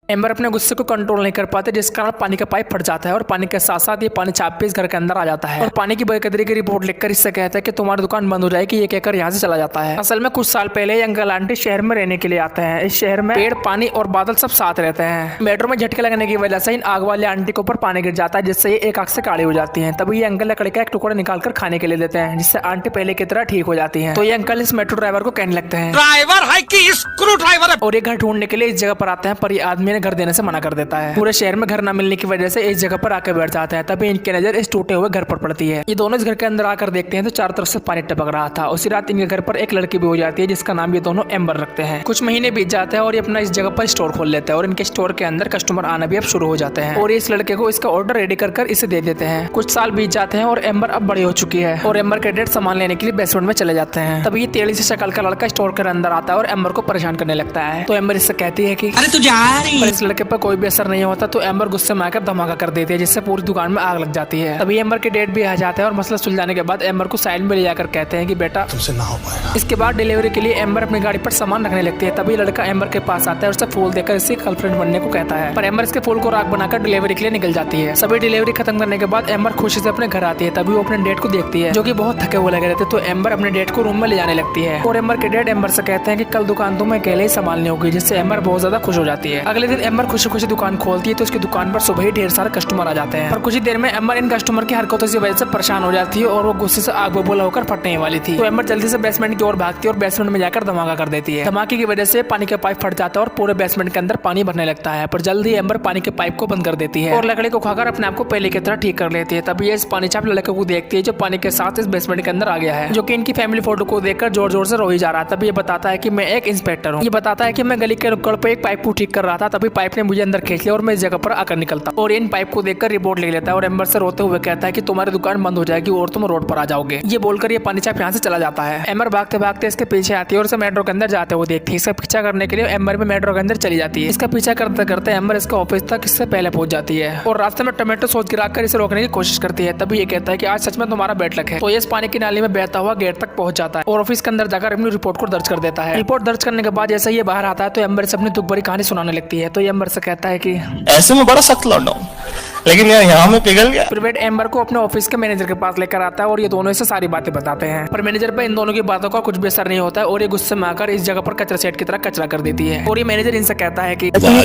Amber अपने गुस्से को कंट्रोल नहीं कर पाते, जिस कारण पानी का पाइप फट जाता है और पानी के साथ साथ ये पानी चाप पे इस घर के अंदर आ जाता है और पानी की बेकदरी की रिपोर्ट लिखकर इससे कहता है कि तुम्हारी दुकान बंद हो जाएगी, ये कहकर यहाँ से चला जाता है। असल में कुछ साल पहले अंकल आंटी शहर में रहने के लिए आते हैं। इस शहर में पेड़, पानी और बादल सब साथ रहते हैं। मेट्रो में झटके लगने की वजह से इन आग वाले आंटी के ऊपर पानी गिर जाता है, जिससे ये एक आग से काली हो जाती है। तभी ये अंकल लकड़ी का एक टुकड़ा निकालकर खाने के लिए देते हैं, जिससे आंटी पहले की तरह ठीक हो जाती है। तो ये अंकल इस मेट्रो ड्राइवर को कहने लगते हैं, ड्राइवर है कि स्क्रू ड्राइवर है। और ये घर ढूंढने के लिए इस जगह पर आते हैं, पर ये आदमी ने घर देने से मना कर देता है। पूरे शहर में घर न मिलने की वजह से इस जगह पर आकर बैठ जाता है। तभी इनकी नजर इस टूटे हुए घर पर पड़ती है। ये दोनों इस घर के अंदर आकर देखते हैं तो चारों तरफ से पानी टपक रहा था। उसी रात इनके घर पर एक लड़की भी हो जाती है, जिसका नाम ये दोनों एम्बर रखते हैं। कुछ महीने बीत जाते हैं और ये अपना इस जगह पर स्टोर खोल लेते हैं और इनके स्टोर के अंदर कस्टमर आना भी अब शुरू हो जाते हैं और इस लड़के को इसका ऑर्डर रेडी कर इसे दे देते हैं। कुछ साल बीत जाते हैं और एम्बर अब बड़ी हो चुकी है और एम्बर के डैड सामान लेने के लिए बेसमेंट में चले जाते हैं। तभी ये टेढ़ी सी शक्ल का लड़का स्टोर के अंदर आता है और एम्बर को परेशान करने लगता है। तो एम्बर इससे कहती है कि अरे तू जा रही पर इस लड़के पर कोई भी असर नहीं होता। तो एम्बर गुस्से में आकर धमाका कर देती है, जिससे पूरी दुकान में आग लग जाती है। तभी एम्बर के डैड भी आ जाते हैं और मसला सुलझाने के बाद एम्बर को साइड में ले जाकर कहते हैं कि बेटा तुमसे ना हो पाएगा। इसके बाद डिलीवरी के लिए एम्बर अपनी गाड़ी पर सामान रखने लगती है। तभी लड़का एम्बर के पास आता है और उसे फूल देकर इससे गर्लफ्रेंड बनने को कहता है, पर एम्बर इसके फूल को राख बनाकर डिलीवरी के लिए निकल जाती है। सभी डिलीवरी खत्म करने के बाद एम्बर खुशी से अपने घर आती है। तभी वो अपने डेट को देखती है, जो कि बहुत थके हुए लगे रहते। तो एम्बर अपने डेट को रूम में ले जाने लगती है और एम्बर के डेट एम्बर से कहते हैं कि कल दुकान तुम्हें अकेले ही संभालनी होगी, जिससे एम्बर बहुत ज्यादा खुश हो जाती है। अगले दिन एम्बर खुशी खुशी दुकान खोलती है तो उसकी दुकान पर सुबह ही ढेर सारे कस्टमर आ जाते हैं। पर कुछ ही देर में एम्बर इन कस्टमर की हरकतों की वजह से परेशान हो जाती है और वो गुस्से से आग बबूला होकर फटने वाली थी। तो एम्बर जल्दी से बेसमेंट की ओर भागती है और बेसमेंट में जाकर धमाका कर देती है। धमाके की वजह से पानी का पाइप फट जाता है और पूरे बेसमेंट के अंदर पानी भरने लगता है। पर जल्दी एम्बर पानी के पाइप को बंद कर देती है और लकड़ी को खाकर अपने आप को पहले की तरह ठीक कर लेती है। तभी इस पानी चाप लड़के को देखती है जो पानी के साथ इस बेसमेंट के अंदर आ गया है, जो कि इनकी फैमिली फोटो को देखकर जोर जोर से रो ही जा रहा था। तभी ये बताता है कि मैं एक इंस्पेक्टर हूँ। ये बताता है कि मैं गली के नुक्कड़ पे एक पाइप को ठीक कर रहा था, तभी पाइप ने मुझे अंदर खींच लिया और मैं इस जगह पर आकर निकलता और इन पाइप को देखकर रिपोर्ट ले लेता है और एम्बर से रोते हुए कहता है कि तुम्हारी दुकान बंद हो जाएगी और तुम रोड पर आ जाओगे। ये बोलकर ये पानी चाप यहाँ से चला जाता है। एम्बर भागते भागते इसके पीछे आती है और इसे मेट्रो के अंदर जाते हुए देखती है। इसका पीछा करने के लिए एम्बर भी मेट्रो के अंदर चली जाती है। इसका पीछा करते करते एम्बर इसके ऑफिस तक इससे पहले पहुंच जाती है और रास्ते में टमाटो सॉस गिराकर इसे रोकने की कोशिश करती है। तभी ये कहता है कि आज सच में तुम्हारा बैड लक है। तो ये इस पानी की नाली में बहता हुआ गेट तक पहुंच जाता है और ऑफिस के अंदर जाकर अपनी रिपोर्ट को दर्ज कर देता है। रिपोर्ट दर्ज करने के बाद जैसे ये बाहर आता है तो एम्बर से अपनी दुख भरी कहानी सुनाने लगती है। तो ये एम्बर से कहता है कि ऐसे में बड़ा सख्त लौंडा हूं, लेकिन यार यहाँ में पिघल गया। फिर वेट एम्बर को अपने ऑफिस के मैनेजर के पास लेकर आता है और ये दोनों इसे सारी बातें बताते हैं। पर मैनेजर पे इन दोनों की बातों का कुछ भी असर नहीं होता है और ये गुस्से में आकर इस जगह पर कचरा सेट की तरह कचरा कर देती है और ये मैनेजर इनसे कहता है कि वाह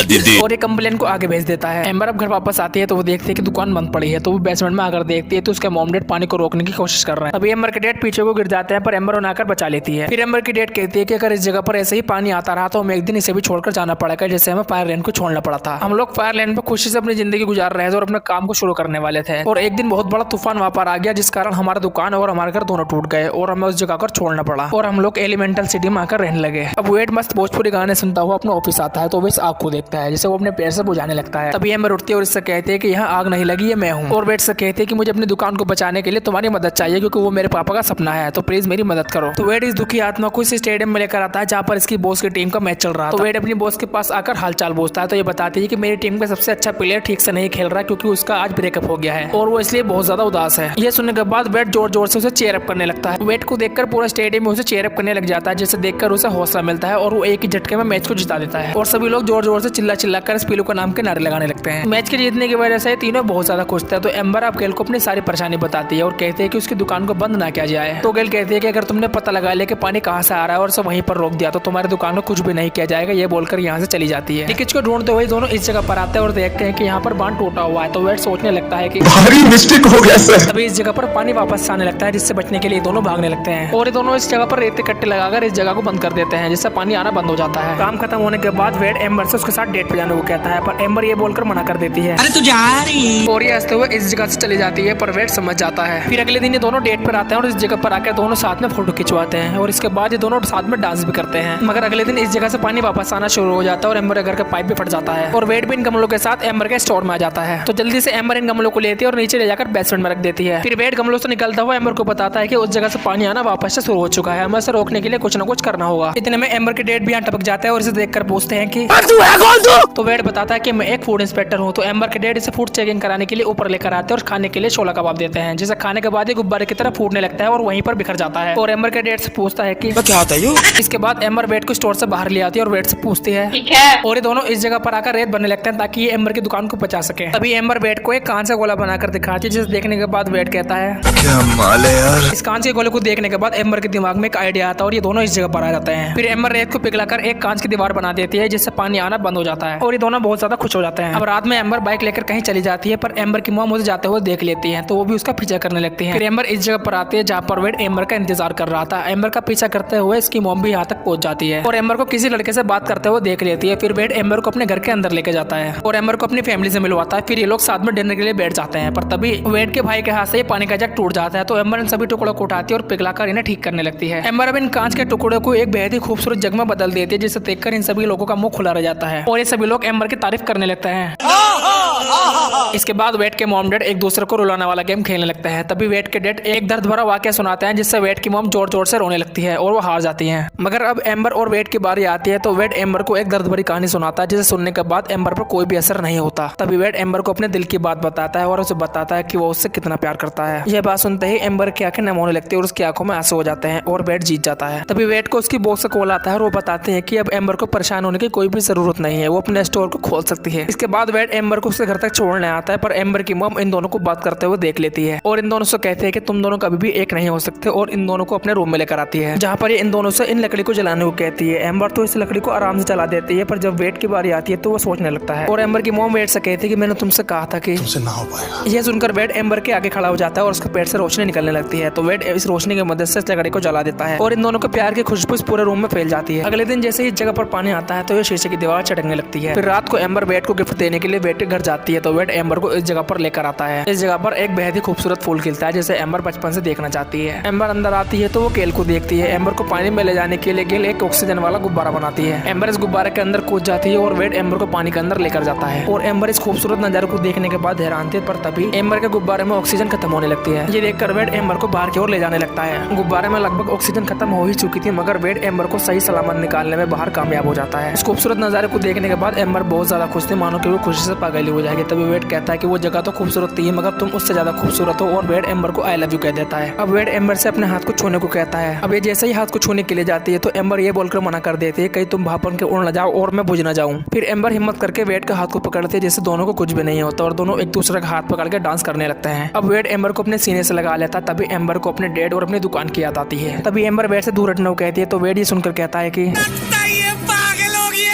दीदी। और ये कंप्लेन को आगे भेज देता है। एम्बर अब घर वापस आती है तो वो देखती है कि दुकान बंद पड़ी है। तो वो बेसमेंट में आकर देखती है तो उसके मॉम डैड पानी को रोकने की कोशिश कर रहे हैं। अभी एम्बर के डैड पीछे को गिर जाते हैं पर एम्बर उन्हें आकर बचा लेती है। फिर एम्बर की डैड कहती है कि अगर इस जगह पर ऐसे ही पानी आता रहा तो हमें एक दिन इसे भी छोड़कर जाना पड़ेगा, जैसे हमें फायर लेन को छोड़ना पड़ा था। हम लोग फायर लेन पर खुशी से अपनी जिंदगी गुजार रहे थे और अपने काम को शुरू करने वाले थे और एक दिन बहुत बड़ा तूफान वहां पर आ गया, जिस कारण हमारा दुकान और हमारे घर दोनों टूट गए और हमें उस जगह पर छोड़ना पड़ा और हम लोग एलिमेंटल सिटी में आकर रहने लगे। अब वेट मस्त भोजपुरी गाने सुनता हुआ अपने ऑफिस आता है तो वो इस आग को देखता है जिसे वो अपने पैर से बुझाने लगता है। तभी एम्बर उठती है और इससे कहती है कि यहाँ आग नहीं लगी, ये मैं हूँ। और वेट से कहती है कि मुझे अपनी दुकान को बचाने के लिए तुम्हारी मदद चाहिए, क्योंकि वो मेरे पापा का सपना है, तो प्लीज मेरी मदद करो। तो वेट इस दुखी आत्मा को इस स्टेडियम में लेकर आता है जहाँ पर इसकी बॉस की टीम का मैच चल रहा है। तो वेट अपनी बॉस के पास आकर हालचाल पूछता है तो ये बताती है कि मेरी टीम का सबसे अच्छा प्लेयर ठीक से नहीं खेल रहा क्योंकि उसका आज ब्रेकअप हो गया है और वो इसलिए बहुत ज्यादा उदास है। ये सुनने के बाद वेट जोर जोर से उसे चेयर अप करने लगता है। वेट को देखकर पूरा स्टेडियम में उसे चेयर अप करने लग जाता है, जिसे देखकर उसे हौसला मिलता है और वो एक ही झटके में मैच को जिता देता है और सभी लोग जोर जोर से चिल्ला चिल्ला कर इस पीलू का नाम के नारे लगाने लगते हैं। मैच के जीतने की वजह से तीनों बहुत ज्यादा खुश थे। तो एम्बर अब गेल को अपनी सारी परेशानी बताती है और कहती है कि उसकी दुकान को बंद ना किया जाए। तो गेल कहती है कि अगर तुमने पता लगा लिया कि पानी कहाँ से आ रहा है और उसे वहीं पर रोक दिया तो तुम्हारी दुकान को कुछ भी नहीं किया जाएगा। ये बोलकर यहाँ से चली जाती है। टिकट को ढूंढते हुए दोनों इस जगह पर आते हैं और देखते हैं कि यहाँ पर बांध टूटा हुआ है। तो वेट सोचने लगता है कि भारी मिस्टेक हो गया सर। तभी इस जगह पर पानी वापस आने लगता है, जिससे बचने के लिए दोनों भागने लगते हैं और ये दोनों इस जगह पर रेत कट्टे लगाकर इस जगह को बंद कर देते हैं, जिससे पानी आना बंद हो जाता है। काम खत्म होने के बाद वेट एम्बर से उसके साथ डेट पे जाने को कहता है, पर एम्बर ये बोलकर मना कर देती है। अरे तू जा रही और ये हंसते हुए इस जगह से चली जाती है, पर वेट समझ जाता है। फिर अगले दिन ये दोनों डेट पर आते हैं और इस जगह पर आकर दोनों साथ में फोटो खिंचवाते हैं और इसके बाद ये दोनों साथ में डांस भी करते हैं। मगर अगले दिन इस जगह से पानी वापस आना शुरू हो जाता है और एम्बर के घर का पाइप भी फट जाता है और वेट भी इन गमलों के साथ एम्बर के स्टोर फ्लोर में आ जाता है। तो जल्दी से एम्बर इन गमलों को लेती है और नीचे ले जाकर बेसमेंट में रख देती है। फिर वेड गमलों से निकलता हुआ एम्बर को बताता है कि उस जगह से पानी आना वापस से शुरू हो चुका है, हमें इसे रोकने के लिए कुछ न कुछ करना होगा। इतने में एम्बर के डैड भी यहाँ टपक जाता है और इसे देखकर पूछते हैं कि तो वेड बताता है कि मैं एक फूड इंस्पेक्टर हूँ। तो एम्बर के डैड इसे फूड चेकिंग कराने के लिए ऊपर लेकर आते हैं और खाने के लिए छोला कबाब देते हैं, जिसे खाने के बाद ही गुब्बारे की तरह फूटने लगता है और वहीं पर बिखर जाता है। और एम्बर के डैड से पूछता है कि क्या होता है? इसके बाद एम्बर वेड को स्टोर से बाहर ले आती है और वेड से पूछती है और ये दोनों इस जगह पर आकर रेत बनने लगते हैं ताकि ये एम्बर की दुकान को बचा सके। तभी एम्बर वेड को एक कांच का गोला बनाकर दिखाती है, जिसे देखने के बाद वेड कहता है क्या माल है यार। इस कांच के गोले को देखने के बाद एम्बर के दिमाग में एक आइडिया आता है और ये दोनों इस जगह पर आ जाते हैं। फिर एम्बर रेत को पिघलाकर एक कांच की दीवार बना देती है, जिससे पानी आना बंद हो जाता है और ये दोनों बहुत ज्यादा खुश हो जाते हैं। अब रात में एम्बर बाइक लेकर कहीं चली जाती है, पर एम्बर की मॉम उसे जाते हुए देख लेती है, तो वो भी उसका पीछा करने लगती है। फिर एम्बर इस जगह पर आती है जहाँ पर वेड एम्बर का इंतजार कर रहा था। एम्बर का पीछा करते हुए इसकी मॉम भी यहाँ तक पहुंच जाती है और एम्बर को किसी लड़के से बात करते हुए देख लेती है। फिर वेड एम्बर को अपने घर के अंदर लेके जाता है और एम्बर को अपनी फैमिली से मिलवाता है। फिर ये लोग साथ में डिनर के लिए बैठ जाते हैं, पर तभी वेड के भाई के हाथ से ये पानी का जग टूट जाता है। तो एम्बर इन सभी टुकड़ों को उठाती है और पिघलाकर इन्हें ठीक करने लगती है। एम्बर अब इन कांच के टुकड़ों को एक बेहद ही खूबसूरत जग में बदल देती है, जिसे देखकर इन सभी लोगों का मुंह खुला रह जाता है और ये सभी लोग एम्बर की तारीफ करने लगते हैं। इसके बाद वेड के मॉम डैड एक दूसरे को रुलाने वाला गेम खेलने लगते हैं। तभी वेड के डैड एक दर्द भरा वाकया सुनाते हैं, जिससे वेड की मॉम जोर जोर से रोने लगती है और वो हार जाती है। मगर अब एम्बर और वेड की बारी आती है, तो वेड एम्बर को एक दर्द भरी कहानी सुनाता है, जिसे सुनने के बाद एम्बर पर कोई भी असर नहीं होता। तभी वेड एम्बर को अपने दिल की बात बताता है और उसे बताता है कि वो उससे कितना प्यार करता है। यह बात सुनते ही एम्बर की आंखें नम होने लगती है और उसकी आंखों में आंसू हो जाते हैं और वेड जीत जाता है। तभी वेड को उसकी बॉस से कॉल आता है और वो बताते हैं कि अब एम्बर को परेशान होने की कोई भी जरूरत नहीं है, वो अपने स्टोर को खोल सकती है। इसके बाद वेड एम्बर को उसके घर तक छोड़ने आता है, पर एम्बर की मॉम इन दोनों को बात करते हुए देख लेती है और इन दोनों से कहते हैं कि तुम दोनों कभी भी एक नहीं हो सकते और इन दोनों को अपने रूम में लेकर आती है, जहाँ पर ये इन दोनों से इन लकड़ी को जलाने को कहती है। एम्बर तो इस लकड़ी को आराम से जला देती है, पर जब वेड की बारी आती है तो वो सोचने लगता है और एम्बर की मॉम वेड से कहती है कि मैंने तुमसे कहा था कि तुमसे ना हो पाएगा। यह सुनकर वेड एम्बर के आगे खड़ा हो जाता है और उसके पेट से रोशनी निकलने लगती है। तो वेड इस रोशनी की मदद से इस लकड़ी को जला देता है और इन दोनों के प्यार की खुशबू इस पूरे रूम में फैल जाती है। अगले दिन जैसे ही इस जगह पर पानी आता है तो ये शीशे की दीवार चटकने लगती है। फिर रात को एम्बर वेड को गिफ्ट देने के लिए वेड के घर जाती है, तो वेड एम्बर को इस जगह पर लेकर आता है। इस जगह पर एक बेहद ही खूबसूरत फूल खिलता है, जिसे एम्बर बचपन से देखना चाहती है। एम्बर अंदर आती है तो वो गेल को देखती है। एम्बर को पानी में ले जाने के लिए गेल एक ऑक्सीजन वाला गुब्बारा बनाती है। एम्बर इस गुब्बारे के अंदर कूद जाती है और वेड एम्बर को पानी के अंदर लेकर जाता है और एम्बर इस खूबसूरत नजारे को देखने के बाद हैरान थी, पर तभी एम्बर के गुब्बारे में ऑक्सीजन खत्म होने लगती है। ये देखकर वेड एम्बर को बाहर की ओर ले जाने लगता है। गुब्बारे में लगभग ऑक्सीजन खत्म हो ही चुकी थी, मगर वेड एम्बर को सही सलामत निकालने में बाहर कामयाब हो जाता है। इस खूबसूरत नजारे को देखने के बाद एम्बर बहुत ज्यादा खुश थी, मानो कि वो खुशी से पागल हो जाएगी। तभी वेड कहता है कि वो जगह तो खूबसूरत थी, मगर तुम उससे ज्यादा खूबसूरत हो, और वेड एम्बर को आई लव यू कह देता है। अब वेड एम्बर से अपने हाथ को छूने को कहता है। अब ये जैसे ही हाथ को छूने के लिए जाती है तो एम्बर ये बोलकर मना कर देती है कहीं तुम भापन के उड़ न जाओ और मैं बुझ न जाऊं। फिर एम्बर हिम्मत करके वेड के हाथ को पकड़ती है, जिससे दोनों को कुछ भी नहीं होता और दोनों एक दूसरे का हाथ पकड़ के डांस करने लगते हैं। अब वेड एम्बर को अपने सीने से लगा लेता, तभी एम्बर को अपने डैड और अपनी दुकान की याद आती है। तभी एम्बर वेड से दूर हटने को कहती है, तो वेड ये सुनकर कहता है कि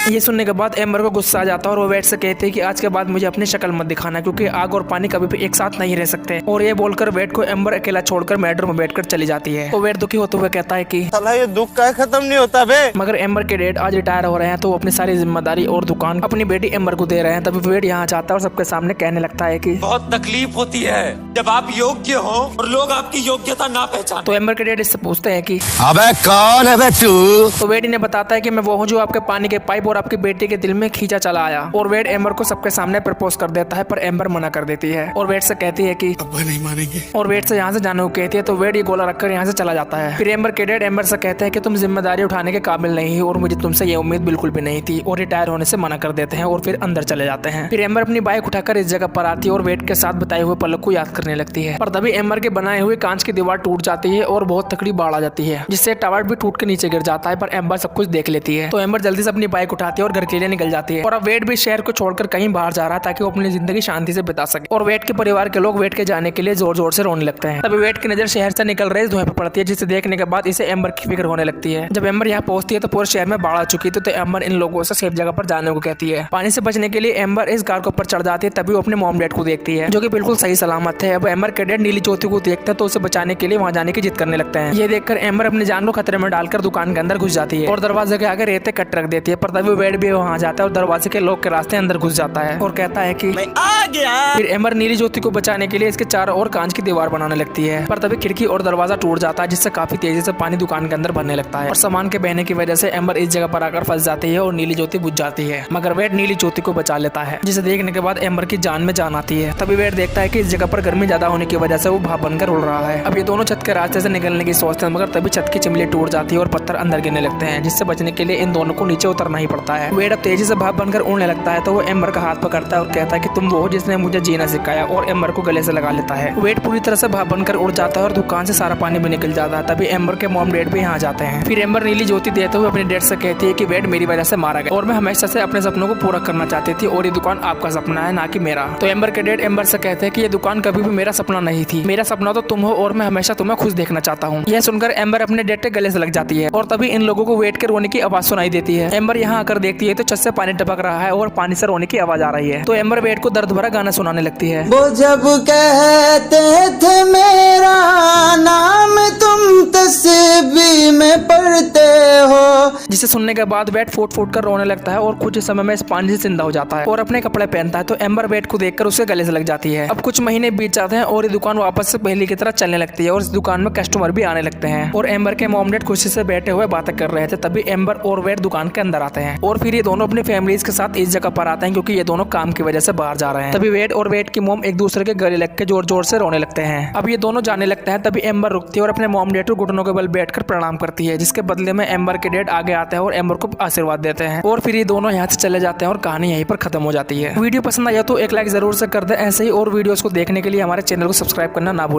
ये सुनने के बाद एम्बर को गुस्सा आ जाता है और वो वेड से कहते हैं कि आज के बाद मुझे अपनी शक्ल मत दिखाना, क्योंकि आग और पानी कभी भी एक साथ नहीं रह सकते। और ये बोलकर वेड को एम्बर अकेला छोड़कर बेडरूम में बैठकर चली जाती है। तो वेड दुखी होते हुए कहता है कि साला ये दुख का खत्म नहीं होता बे। मगर एम्बर के डैड आज रिटायर हो रहे हैं, तो वो अपनी सारी जिम्मेदारी और दुकान अपनी बेटी एम्बर को दे रहे हैं। तभी वेड यहाँ जाता है और सबके सामने कहने लगता है कि बहुत तकलीफ होती है जब आप योग्य हो और लोग आपकी योग्यता ना पहचाने। तो एम्बर के डैड इससे पूछते हैं कि अबे कौन है बे तू? तो वेड इन्हें बताता है कि मैं वो हूँ जो आपके पानी के पाइप और आपकी बेटी के दिल में खींचा चला आया। और वेड एम्बर को सबके सामने प्रपोज कर देता है, पर एम्बर मना कर देती है और वेड से कहती है कि अब नहीं मानेंगे। और वेड से यहाँ से जाने को कहती है। तो वेड ये गोला रखकर यहाँ से चला जाता है। फिर एम्बर के डैड एम्बर से कहते हैं कि तुम जिम्मेदारी उठाने के काबिल नहीं हो और मुझे तुमसे ये उम्मीद बिल्कुल भी नहीं थी, और रिटायर होने से मना कर देते हैं और फिर अंदर चले जाते हैं। फिर एम्बर अपनी बाइक उठाकर इस जगह पर आती है और वेड के साथ बताए हुए पलों को याद करने लगती है। पर तभी एम्बर के बनाए हुए कांच की दीवार टूट जाती है और बहुत तकड़ी बाढ़ आ जाती है, जिससे टावर भी टूट के नीचे गिर जाता है। पर एम्बर सब कुछ देख लेती है, तो एम्बर जल्दी से अपनी बाइक उठाती है और घर के लिए निकल जाती है। और अब वेड भी शहर को छोड़कर कहीं बाहर जा रहा है ताकि वो अपनी जिंदगी शांति से बिता सके। और वेड के परिवार के लोग वेड के जाने के लिए जोर जोर से रोने लगते हैं। तभी वेड की नजर शहर से निकल रहे धुएं पर पड़ती है, जिसे देखने के बाद इसे एम्बर की फिक्र होने लगती है। जब एम्बर यहाँ पहुंचती है तो पूरे शहर में बाढ़ आ चुकी थी, तो एम्बर इन लोगों से सेफ जगह पर जाने को कहती है। पानी से बचने के लिए एम्बर इस कार के ऊपर चढ़ जाती है। तभी वो अपने मॉम डैड को देखती है, जो कि बिल्कुल सही सलामत है। अब एम्बर के डैड नीली ज्योति को देखते हैं तो उसे बचाने के लिए वहाँ जाने की जिद करने लगते हैं। ये देखकर एम्बर अपनी जान को खतरे में डालकर दुकान के अंदर घुस जाती है और दरवाजे के आगे रेते कट रख देती है। पर तभी तभी वेड भी वहाँ जाता है और दरवाजे के लॉक के रास्ते अंदर घुस जाता है और कहता है कि मैं आ गया। फिर एम्बर नीली ज्योति को बचाने के लिए इसके चारों ओर कांच की दीवार बनाने लगती है, पर तभी खिड़की और दरवाजा टूट जाता है, जिससे काफी तेजी से पानी दुकान के अंदर भरने लगता है और सामान के बहने की वजह से एम्बर इस जगह पर आकर फंस जाती है और नीली ज्योति बुझ जाती है। मगर वेड नीली ज्योति को बचा लेता है, जिसे देखने के बाद एम्बर की जान में जान आती है। तभी वेड देखता है कि इस जगह पर गर्मी ज्यादा होने की वजह से वो भाप बनकर उड़ रहा है। अब ये दोनों छत के रास्ते से निकलने की सोचते हैं, मगर तभी छत की चिमली टूट जाती है और पत्थर अंदर गिरने लगते हैं, जिससे बचने के लिए इन दोनों को नीचे उतरना ही पड़ता है। वेड अब तेजी से भाप बनकर उड़ने लगता है तो वो एम्बर का हाथ पकड़ता है और कहता है कि तुम वो हो जिसने मुझे जीना सिखाया, और एम्बर को गले से लगा लेता है। वेड पूरी तरह से भाप बनकर उड़ जाता है और दुकान से सारा पानी भी निकल जाता है। तभी एम्बर के मॉम डैड भी यहाँ जाते हैं। फिर एम्बर नीली ज्योति देते हुए अपने डैड से कहती है कि वेड मेरी वजह से मारा गया और मैं हमेशा से अपने सपनों को पूरा करना चाहती थी और ये दुकान आपका सपना है, ना कि मेरा। तो एम्बर के डैड एम्बर से कहते हैं कि ये दुकान कभी भी मेरा सपना नहीं थी, मेरा सपना तो तुम हो और मैं हमेशा तुम्हें खुश देखना चाहता हूँ। यह सुनकर एम्बर अपने डैड के गले से लग जाती है और तभी इन लोगों को वेड के रोने की आवाज सुनाई देती है। एम्बर यहाँ आकर देखती है तो छत से पानी टपक रहा है और पानी से रोने की आवाज आ रही है। तो एम्बर वेड को दर्द भरा गाना सुनाने लगती है। वो जब कहते थे मेरा नाम तुम तस्बीह में पढ़ते हो, जिसे सुनने के बाद वेड फूट फूट कर रोने लगता है और कुछ ही समय में इस पानी से जिंदा हो जाता है और अपने कपड़े पहनता है। तो एम्बर वेड को देखकर उसके गले से लग जाती है। अब कुछ महीने बीत जाते हैं और ये दुकान वापस से पहले की तरह चलने लगती है और इस दुकान में कस्टमर भी आने लगते हैं और एम्बर के मॉम डैड खुशी से बैठे हुए बातें कर रहे थे। तभी एम्बर और वेड दुकान के अंदर आते हैं और फिर ये दोनों अपनी फैमिलीज के साथ इस जगह पर आते हैं, क्योंकि ये दोनों काम की वजह से बाहर जा रहे हैं। तभी वेड और वेड की मॉम एक दूसरे के गले लग के जोर जोर से रोने लगते हैं। अब ये दोनों जाने लगते हैं। तभी एम्बर रुकती है और अपने मॉम डैड को घुटनों के बल बैठकर प्रणाम करती है, जिसके बदले में एम्बर के डैड आगे आते हैं और एम्बर को आशीर्वाद देते हैं और फिर ये दोनों यहाँ से चले जाते हैं और कहानी यहीं पर खत्म हो जाती है। वीडियो पसंद आया तो एक लाइक जरूर से कर दे। ऐसे ही और वीडियोस को देखने के लिए हमारे चैनल को सब्सक्राइब करना ना भूलें।